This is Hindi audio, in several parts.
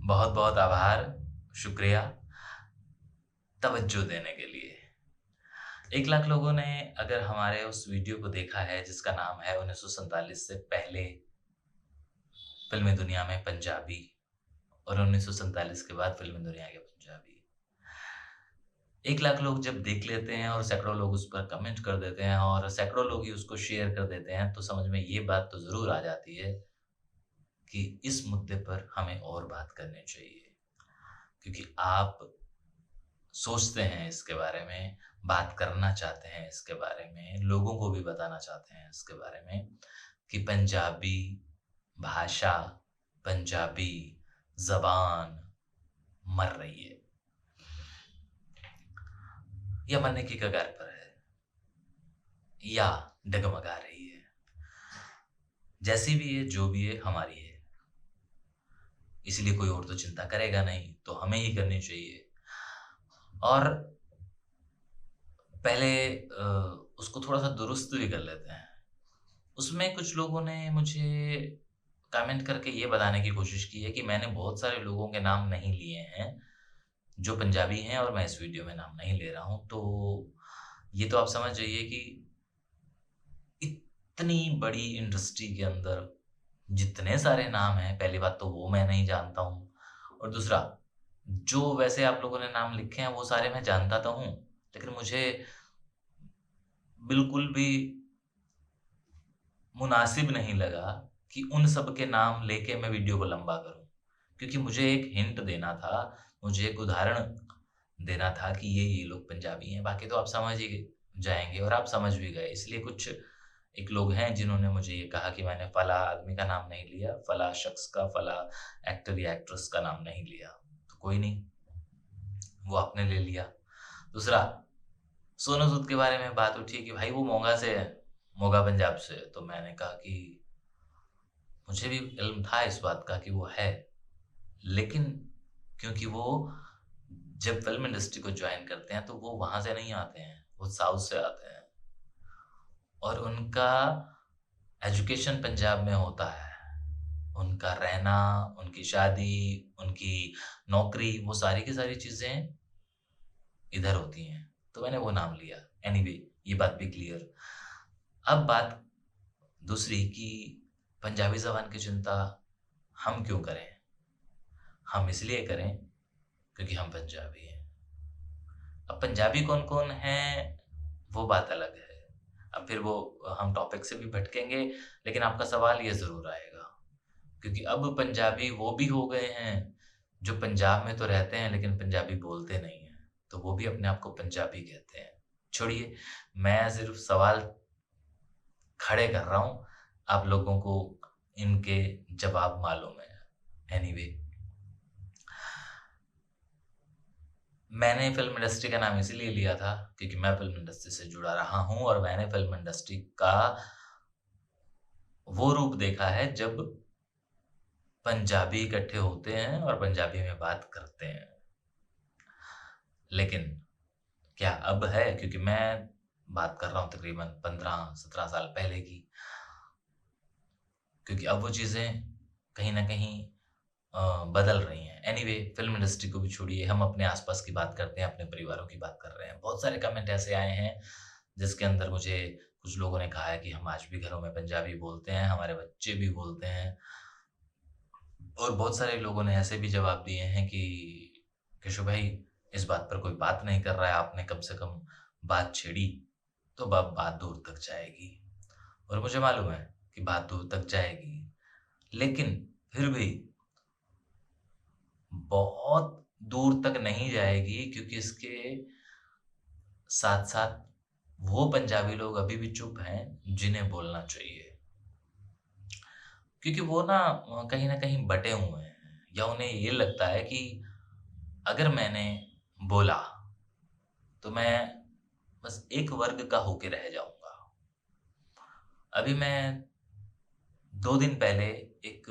बहुत बहुत आभार, शुक्रिया तवज्जो देने के लिए। 1 लाख लोगों ने अगर हमारे उस वीडियो को देखा है जिसका नाम है 1947 से पहले फ़िल्मी दुनिया में पंजाबी और 1947 के बाद फ़िल्मी दुनिया के पंजाबी। 1 लाख लोग जब देख लेते हैं और सैकड़ों लोग उस पर कमेंट कर देते हैं और सैकड़ों लोग ही उसको शेयर कर देते हैं, तो समझ में ये बात तो ज़रूर आ जाती है कि इस मुद्दे पर हमें और बात करनी चाहिए। क्योंकि आप सोचते हैं इसके बारे में, बात करना चाहते हैं इसके बारे में, लोगों को भी बताना चाहते हैं इसके बारे में कि पंजाबी भाषा, पंजाबी ज़बान मर रही है या मरने की कगार पर है या डगमगा रही है। जैसी भी है, जो भी है, हमारी है। इसलिए कोई और तो चिंता करेगा नहीं, तो हमें ही करनी चाहिए। और पहले उसको थोड़ा-सा दुरुस्त भी कर लेते हैं। उसमें कुछ लोगों ने मुझे कमेंट करके ये बताने की कोशिश की है कि मैंने बहुत सारे लोगों के नाम नहीं लिए हैं, जो पंजाबी हैं और मैं इस वीडियो में नाम नहीं ले रहा हूँ। तो ये तो आप समझ जाइए कि इतनी बड़ी इंडस्ट्री के अंदर जितने सारे नाम हैं, पहली बात तो वो मैं नहीं जानता हूँ और दूसरा, जो वैसे आप लोगों ने नाम लिखे हैं, वो सारे मैं जानता तो हूँ, लेकिन मुझे बिल्कुल भी मुनासिब नहीं लगा कि उन सब के नाम लेके मैं वीडियो को लंबा करूँ। क्योंकि मुझे एक हिंट देना था, मुझे एक उदाहरण देना था कि ये लोग पंजाबी हैं, बाकी तो आप समझ ही जाएँगे और आप समझ भी गए। इसलिए कुछ एक लोग हैं जिन्होंने मुझे ये कहा कि मैंने फलाँ आदमी का नाम नहीं लिया, फलाँ शख्स का, फलाँ एक्टर या एक्ट्रेस का नाम नहीं लिया। तो कोई नहीं, वो आपने ले लिया। दूसरा, सोनू सूद के बारे में बात उठी कि भाई वो मोगा से है, मोगा पंजाब से। तो मैंने कहा कि मुझे भी इल्म था इस बात का कि वो है, लेकिन क्योंकि वो जब फ़िल्म इंडस्ट्री को जॉइन करते हैं, तो वो वहाँ से नहीं आते हैं, वो साउथ से आते हैं और उनका एजुकेशन पंजाब में होता है। उनका रहना, उनकी शादी, उनकी नौकरी, वो सारी की सारी चीज़ें इधर होती हैं। तो मैंने वो नाम लिया। एनीवे ये बात भी क्लियर। अब बात दूसरी कि पंजाबी ज़बान की चिंता हम क्यों करें? हम इसलिए करें क्योंकि हम पंजाबी हैं। अब पंजाबी कौन-कौन हैं, वो बात अलग है। अब फिर वो हम टॉपिक से भी भटकेंगे, लेकिन आपका सवाल ये ज़रूर आएगा, क्योंकि अब पंजाबी वो भी हो गए हैं, जो पंजाब में तो रहते हैं लेकिन पंजाबी बोलते नहीं हैं, तो वो भी अपने आप को पंजाबी कहते हैं। छोड़िए, मैं सिर्फ़ सवाल खड़े कर रहा हूँ, आप लोगों को इनके जवाब मालूम है। एनीवे मैंने फ़िल्म इंडस्ट्री का नाम इसीलिए लिया था क्योंकि मैं फ़िल्म इंडस्ट्री से जुड़ा रहा हूँ और मैंने फ़िल्म इंडस्ट्री का वो रूप देखा है जब पंजाबी इकट्ठे होते हैं और पंजाबी में बात करते हैं। लेकिन क्या अब है? क्योंकि मैं बात कर रहा हूँ तकरीबन 15-17 साल पहले की, क्योंकि अब वो चीज़ें कहीं न कहीं बदल रही हैं। एनीवे फ़िल्म इंडस्ट्री को भी छोड़िए, हम अपने आस-पास की बात करते हैं, अपने परिवारों की बात कर रहे हैं। बहुत सारे कमेंट ऐसे आए हैं, जिसके अंदर मुझे कुछ लोगों ने कहा है कि हम आज भी घरों में पंजाबी बोलते हैं, हमारे बच्चे भी बोलते हैं और बहुत सारे लोगों ने ऐसे भी जवाब दिए हैं कि केशव भाई, इस बात पर कोई बात नहीं कर रहा है, आपने कम से कम बात छेड़ी, तो बात दूर तक जाएगी। और मुझे मालूम है कि बात दूर तक जाएगी, लेकिन फिर भी बहुत दूर तक नहीं जाएगी क्योंकि इसके साथ-साथ वो पंजाबी लोग अभी भी चुप हैं, जिन्हें बोलना चाहिए। क्योंकि वो ना कहीं न कहीं बँटे हुए हैं या उन्हें ये लगता है कि अगर मैंने बोला, तो मैं बस एक वर्ग का होके रह जाऊँगा। अभी मैं 2 दिन पहले एक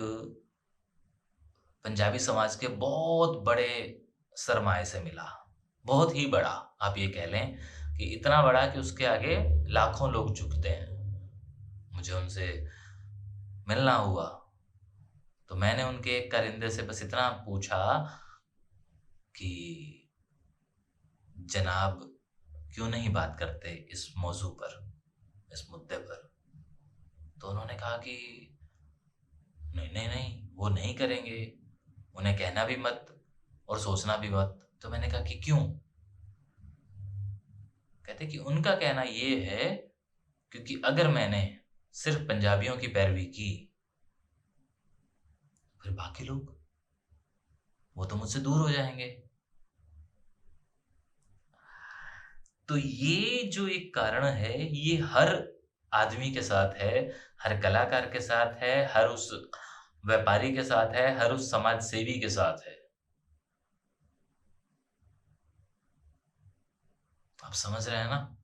पंजाबी समाज के बहुत बड़े सरमाए से मिला। बहुत ही बड़ा, आप ये कह लें कि इतना बड़ा कि उसके आगे लाखों लोग झुकते हैं। मुझे उनसे मिलना हुआ, तो मैंने उनके एक कारिंदे से बस इतना पूछा कि जनाब क्यों नहीं बात करते इस मौजू पर, इस मुद्दे पर। तो उन्होंने कहा कि नहीं नहीं नहीं, वो नहीं करेंगे, उन्हें कहना भी मत और सोचना भी मत। तो मैंने कहा कि क्यों? कहते कि उनका कहना ये है क्योंकि अगर मैंने सिर्फ पंजाबियों की पैरवी की, फिर बाकी लोग वो तो मुझसे दूर हो जाएंगे। तो ये जो एक कारण है, ये हर आदमी के साथ है, हर कलाकार के साथ है, हर उस व्यापारी के साथ है, हर उस समाज सेवी के साथ है। आप समझ रहे हैं ना?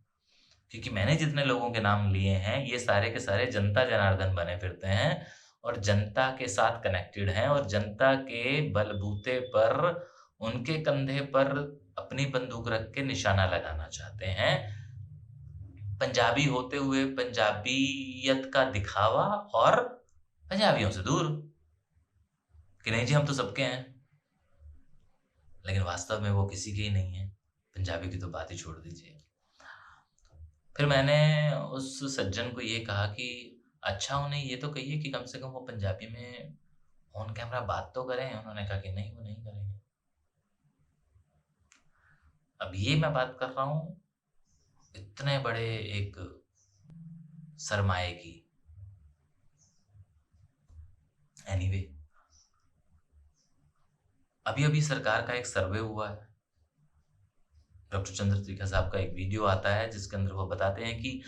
क्योंकि मैंने जितने लोगों के नाम लिए हैं, ये सारे के सारे जनता जनार्दन बने फिरते हैं और जनता के साथ कनेक्टेड हैं और जनता के बलबूते पर, उनके कंधे पर अपनी बंदूक रख के निशाना लगाना चाहते हैं। पंजाबी होते हुए पंजाबियत का दिखावा और पंजाबियों से दूर कि नहीं जी हम तो सबके हैं, लेकिन वास्तव में वो किसी के ही नहीं है। पंजाबी की तो बात ही छोड़ दीजिए। फिर मैंने उस सज्जन को ये कहा कि अच्छा उन्हें ये तो कहिए कि कम से कम वो पंजाबी में ऑन कैमरा बात तो करें। उन्होंने कहा कि नहीं, वो नहीं करेंगे। अब ये मैं बात कर रहा हूं इतने बड़े एक सरमाए की। एनीवे, अभी अभी सरकार का एक सर्वे हुआ है। डॉक्टर चंद्रशेखर साहब का एक वीडियो आता है जिसके अंदर वो बताते हैं कि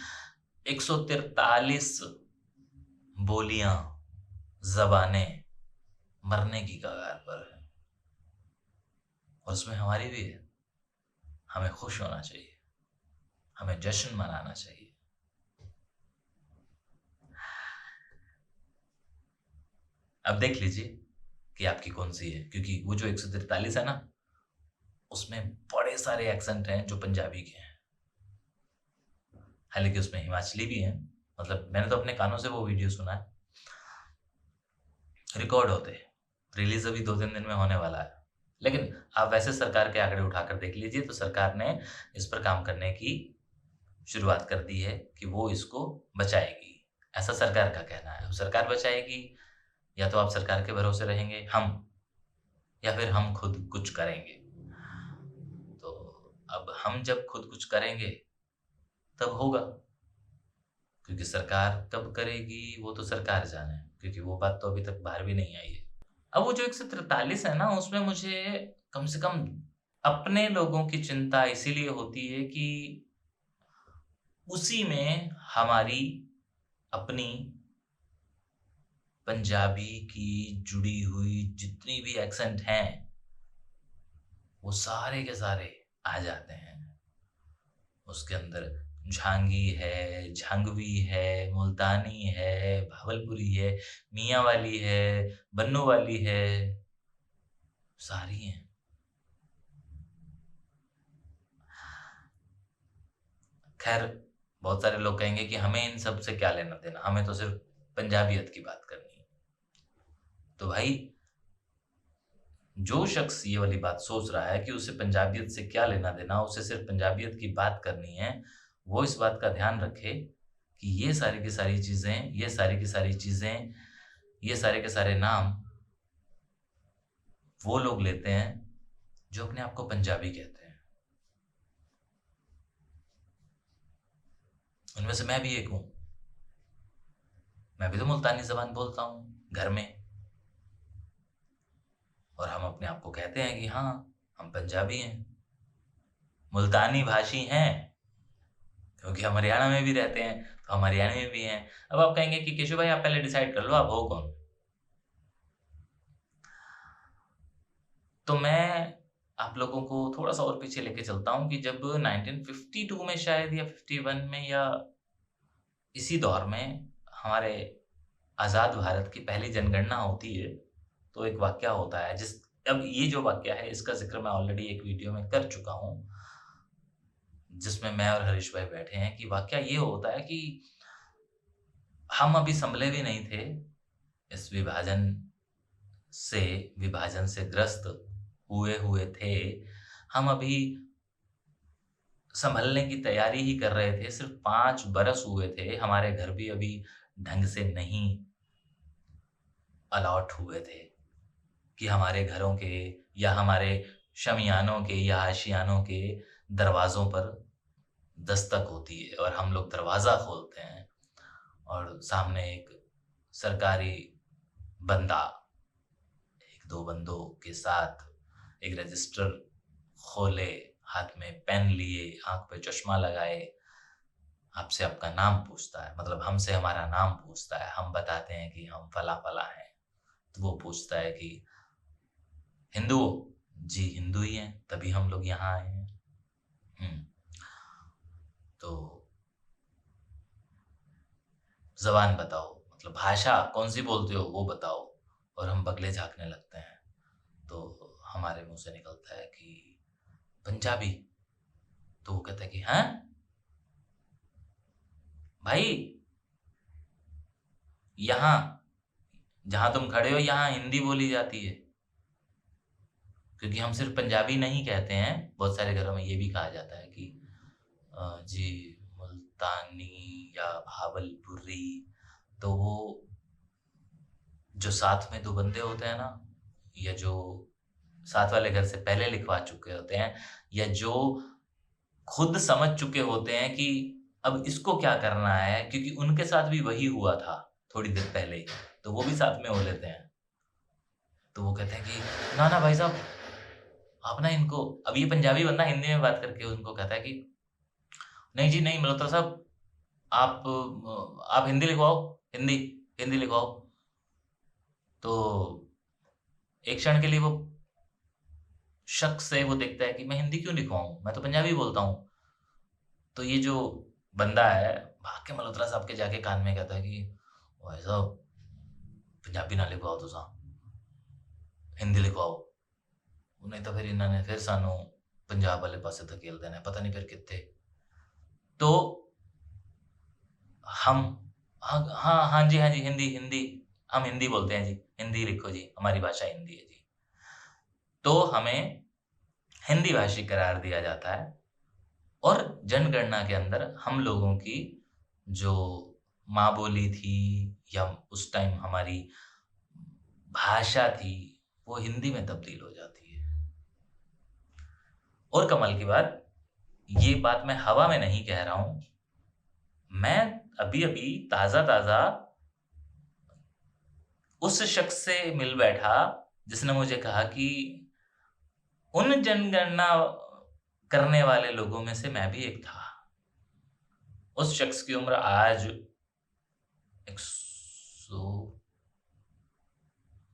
143 बोलियां, जबानें मरने की कगार पर है और उसमें हमारी भी है। हमें खुश होना चाहिए, हमें जश्न मनाना चाहिए। अब देख लीजिए कि आपकी कौन सी है, क्योंकि वो जो 143 है ना, उसमें बड़े सारे एक्सेंट हैं जो पंजाबी के हैं। हालांकि उसमें हिमाचली भी हैं, मतलब मैंने तो अपने कानों से वो वीडियो सुना है। रिकॉर्ड होते हैं, रिलीज अभी 2-3 दिन में होने वाला है। लेकिन आप वैसे सरकार के आंकड़े उठाकर देख लीजिए तो सरकार ने इस पर काम करने की शुरुआत कर दी है कि वो इसको बचाएगी। ऐसा सरकार का कहना है। अब सरकार बचाएगी या तो आप सरकार के भरोसे रहेंगे हम, या फिर हम खुद कुछ करेंगे। तो अब हम जब खुद कुछ करेंगे तब होगा, क्योंकि सरकार कब करेगी वो तो सरकार जाने, क्योंकि वो बात तो अभी तक बाहर भी नहीं आई है। अब वो जो 143 है ना, उसमें मुझे कम से कम अपने लोगों की चिंता इसीलिए होती है कि उसी में हमारी अपनी पंजाबी की जुड़ी हुई जितनी भी एक्सेंट हैं, वो सारे के सारे आ जाते हैं। उसके अंदर झांगी है, झांगवी है, मुल्तानी है, भावलपुरी है, मियाँ वाली है, बन्नू वाली है, सारी हैं। खैर, बहुत सारे लोग कहेंगे कि हमें इन सब से क्या लेना देना, हमें तो सिर्फ पंजाबियत की बात करनी है। तो भाई, जो शख्स ये वाली बात सोच रहा है कि उसे पंजाबियत से क्या लेना देना, उसे सिर्फ पंजाबियत की बात करनी है, वो इस बात का ध्यान रखे कि ये सारी की सारी चीजें, ये सारी की सारी चीजें, ये सारे के सारे नाम वो लोग लेते हैं जो अपने आप को पंजाबी कहते हैं। उनमें से मैं भी एक हूं। मैं भी तो मुल्तानी जबान बोलता हूं घर में, और हम अपने आप को कहते हैं कि हाँ हम पंजाबी हैं, मुल्तानी भाषी हैं, क्योंकि हम हरियाणा में भी रहते हैं तो हम हरियाणवी में भी हैं। अब आप कहेंगे कि केशव भाई आप पहले डिसाइड कर लो आप हो कौन। तो मैं आप लोगों को थोड़ा सा और पीछे लेके चलता हूँ कि जब 1952 में शायद या 51 में या इसी दौर में हमारे आज़ाद भारत की पहली जनगणना होती है, तो एक वाकया होता है अब ये जो वाकया है इसका जिक्र मैं ऑलरेडी एक वीडियो में कर चुका हूँ, जिसमें मैं और हरीश भाई बैठे हैं। कि वाकया ये होता है कि हम अभी संभले भी नहीं थे इस विभाजन से विभाजन से ग्रस्त हुए थे। हम अभी संभलने की तैयारी ही कर रहे थे। सिर्फ 5 बरस हुए थे। हमारे घर भी अभी ढंग से नहीं अलॉट हुए थे कि हमारे घरों के या हमारे शमियानों के या आशियानों के दरवाज़ों पर दस्तक होती है और हम लोग दरवाज़ा खोलते हैं और सामने एक सरकारी बंदा 1-2 बंदों के साथ एक रजिस्टर खोले, हाथ में पेन लिए, आँख पे चश्मा लगाए, आपसे आपका नाम पूछता है, मतलब हमसे हमारा नाम पूछता है। हम बताते हैं कि हम फला-फला हैं। तो वो पूछता है कि हिंदू हो? जी, हिंदू ही हैं, तभी हम लोग यहाँ आए हैं। हुँ, तो ज़बान बताओ, मतलब भाषा कौन-सी बोलते हो वो बताओ। और हम बगले झाँकने लगते हैं। तो हमारे मुँह से निकलता है कि पंजाबी। तो वो कहता है कि हैं? भाई, यहाँ जहाँ तुम खड़े हो यहाँ हिंदी बोली जाती है। क्योंकि हम सिर्फ पंजाबी नहीं कहते हैं, बहुत सारे घरों में ये भी कहा जाता है कि जी मुल्तानी या भावलपुरी। तो वो जो साथ में 2 बंदे होते हैं ना, या जो साथ वाले घर से पहले लिखवा चुके होते हैं, या जो खुद समझ चुके होते हैं कि अब इसको क्या करना है, क्योंकि उनके साथ भी वही हुआ था थोड़ी देर पहले ही, तो वो भी साथ में हो लेते हैं। तो वो कहते हैं कि ना, ना भाई साहब, आप ना इनको, अब ये पंजाबी बंदा हिंदी में बात करके उनको कहता है कि नहीं जी नहीं मल्होत्रा साहब, आप हिंदी लिखवाओ, हिंदी, हिंदी लिखवाओ। तो एक क्षण के लिए वो शक से वो देखता है कि मैं हिंदी क्यों लिखवाऊँ? मैं तो पंजाबी बोलता हूँ। तो ये जो बंदा है, भाग के मल्होत्रा साहब के जाके कान में कहता है कि भाई साहब, पंजाबी ना लिखवाओ तुसां, हिंदी लिखवाओ। नहीं तो फिर इन्होंने फिर सानू पंजाब वाले पासे धकेल देना है, पता नहीं फिर कित्थे। तो हम हाँ, हाँ, हाँ जी, हाँ जी, हिंदी, हिंदी, हम हिंदी बोलते हैं जी, हिंदी लिखो जी, हमारी भाषा हिंदी है जी। तो हमें हिंदी भाषी करार दिया जाता है और जनगणना के अंदर हम लोगों की जो माँ बोली थी या उस टाइम हमारी भाषा थी, वो हिंदी में तब्दील हो जाती है। और कमाल की बात, ये बात मैं हवा में नहीं कह रहा हूँ। मैं अभी-अभी ताज़ा-ताज़ा उस शख्स से मिल बैठा, जिसने मुझे कहा कि उन जनगणना करने वाले लोगों में से मैं भी एक था। उस शख्स की उम्र आज 100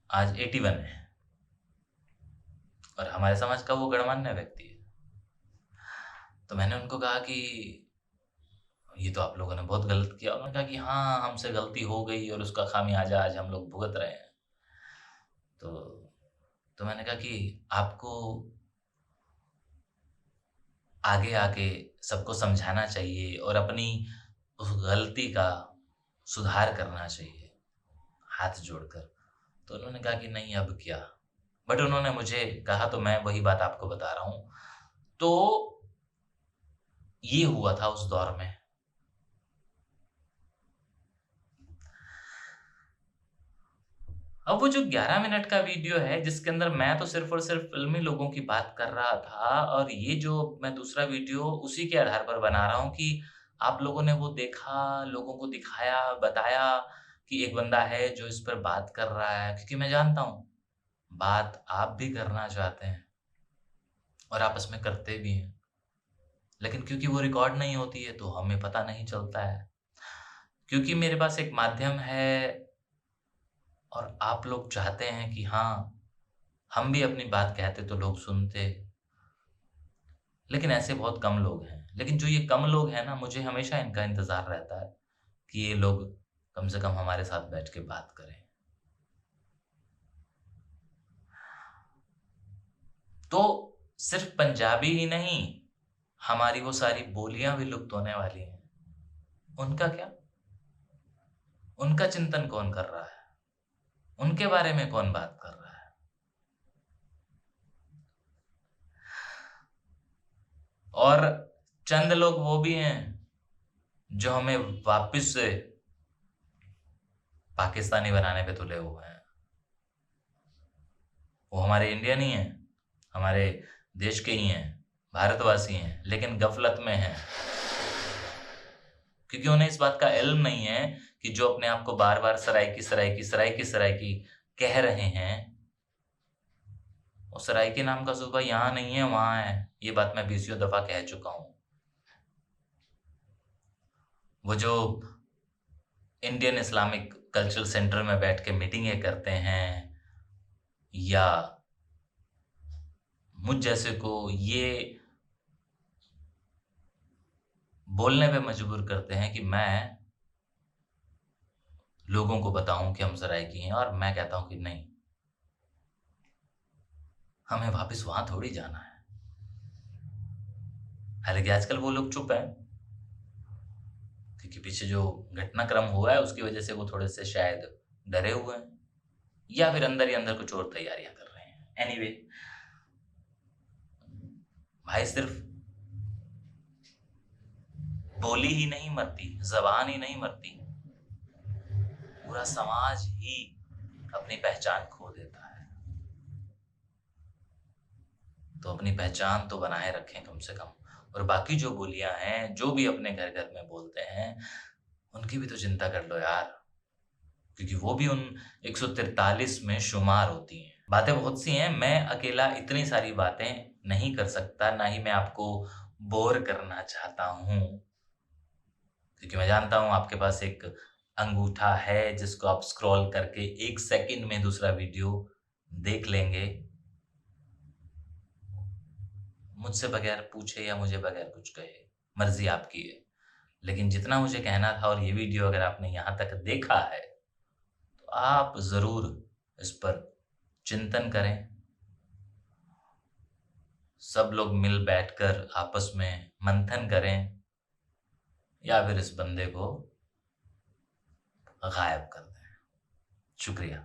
आज 81 है और हमारे समाज का वो गणमान्य व्यक्ति है। तो मैंने उनको कहा कि ये तो आप लोगों ने बहुत गलत किया। उन्होंने कहा कि हाँ, हमसे गलती हो गई और उसका खामियाजा आज हम लोग भुगत रहे हैं। तो मैंने कहा कि आपको आगे आके सबको समझाना चाहिए और अपनी उस गलती का सुधार करना चाहिए, हाथ जोड़कर। तो उन्होंने कहा कि नहीं अब क्या? बट उन्होंने मुझे कहा तो मैं वही बात आपको बता रहा हूँ। तो ये हुआ था उस दौर में। अब वो जो 11 मिनट का वीडियो है जिसके अंदर मैं तो सिर्फ़ और सिर्फ़ फ़िल्मी लोगों की बात कर रहा था और ये जो मैं दूसरा वीडियो उसी के आधार पर बना रहा हूँ कि आप लोगों ने वो देखा, लोगों को दिखाया, बताया कि एक बंदा है जो इस पर बात कर रहा है, क्योंकि मैं जानता हूँ, बात आप भी करना चाहते हैं और आपस में करते भी हैं। लेकिन क्योंकि वो रिकॉर्ड नहीं होती है तो हमें पता नहीं चलता है। क्योंकि मेरे पास एक माध्यम है और आप लोग चाहते हैं कि हाँ, हम भी अपनी बात कहते तो लोग सुनते, लेकिन ऐसे बहुत कम लोग हैं। लेकिन जो ये कम लोग हैं ना, मुझे हमेशा इनका इंतज़ार रहता है कि ये लोग कम से कम हमारे साथ बैठ के बात करें। तो सिर्फ़ पंजाबी ही नहीं, हमारी वो सारी बोलियाँ भी लुप्त होने वाली हैं। उनका क्या? उनका चिंतन कौन कर रहा है? उनके बारे में कौन बात कर रहा है? और चंद लोग वो भी हैं जो हमें वापस से पाकिस्तानी बनाने पे तुले हुए हैं। वो हमारे इंडियन ही हैं, हमारे देश के ही हैं, भारतवासी हैं, लेकिन गफलत में हैं, क्योंकि उन्हें इस बात का इल्म नहीं है कि जो अपने आप को बार बार सराइकी सराइकी सराइकी सराइकी कह रहे हैं, वो सराइकी नाम का सूबा यहाँ नहीं है, वहां है। ये बात मैं 20 दफा कह चुका हूं। वो जो इंडियन इस्लामिक कल्चरल सेंटर में बैठ के मीटिंगें करते हैं, या मुझ जैसे को ये बोलने पे मजबूर करते हैं कि मैं लोगों को बताऊं कि हम सराइकी हैं, और मैं कहता हूं कि नहीं, हमें वापस वहां थोड़ी जाना है। हालांकि आजकल वो लोग चुप हैं, क्योंकि पीछे जो घटनाक्रम हुआ है उसकी वजह से वो थोड़े से शायद डरे हुए हैं, या फिर अंदर ही अंदर कुछ और तैयारियां कर रहे हैं। एनीवे, भाई सिर्फ बोली ही नहीं मरती, जबान ही नहीं मरती, पूरा समाज ही अपनी पहचान खो देता है। तो अपनी पहचान तो बनाए रखें कम से कम, और बाकी जो बोलियां हैं, जो भी अपने घर घर में बोलते हैं, उनकी भी तो चिंता कर लो यार, क्योंकि वो भी उन 143 में शुमार होती हैं। बातें बहुत सी हैं, मैं अकेला इतनी सारी बातें नहीं कर सकता, ना ही मैं आपको बोर करना चाहता हूं, क्योंकि मैं जानता हूं आपके पास एक अंगूठा है जिसको आप स्क्रॉल करके 1 सेकंड में दूसरा वीडियो देख लेंगे, मुझसे बगैर पूछे या मुझे बगैर कुछ कहे, मर्जी आपकी है। लेकिन जितना मुझे कहना था, और ये वीडियो अगर आपने यहाँ तक देखा है, तो आप जरूर इस पर चिंतन करें। सब लोग मिल बैठकर आपस में मंथन करें, या फिर इस बंदे को गायब कर दें। शुक्रिया।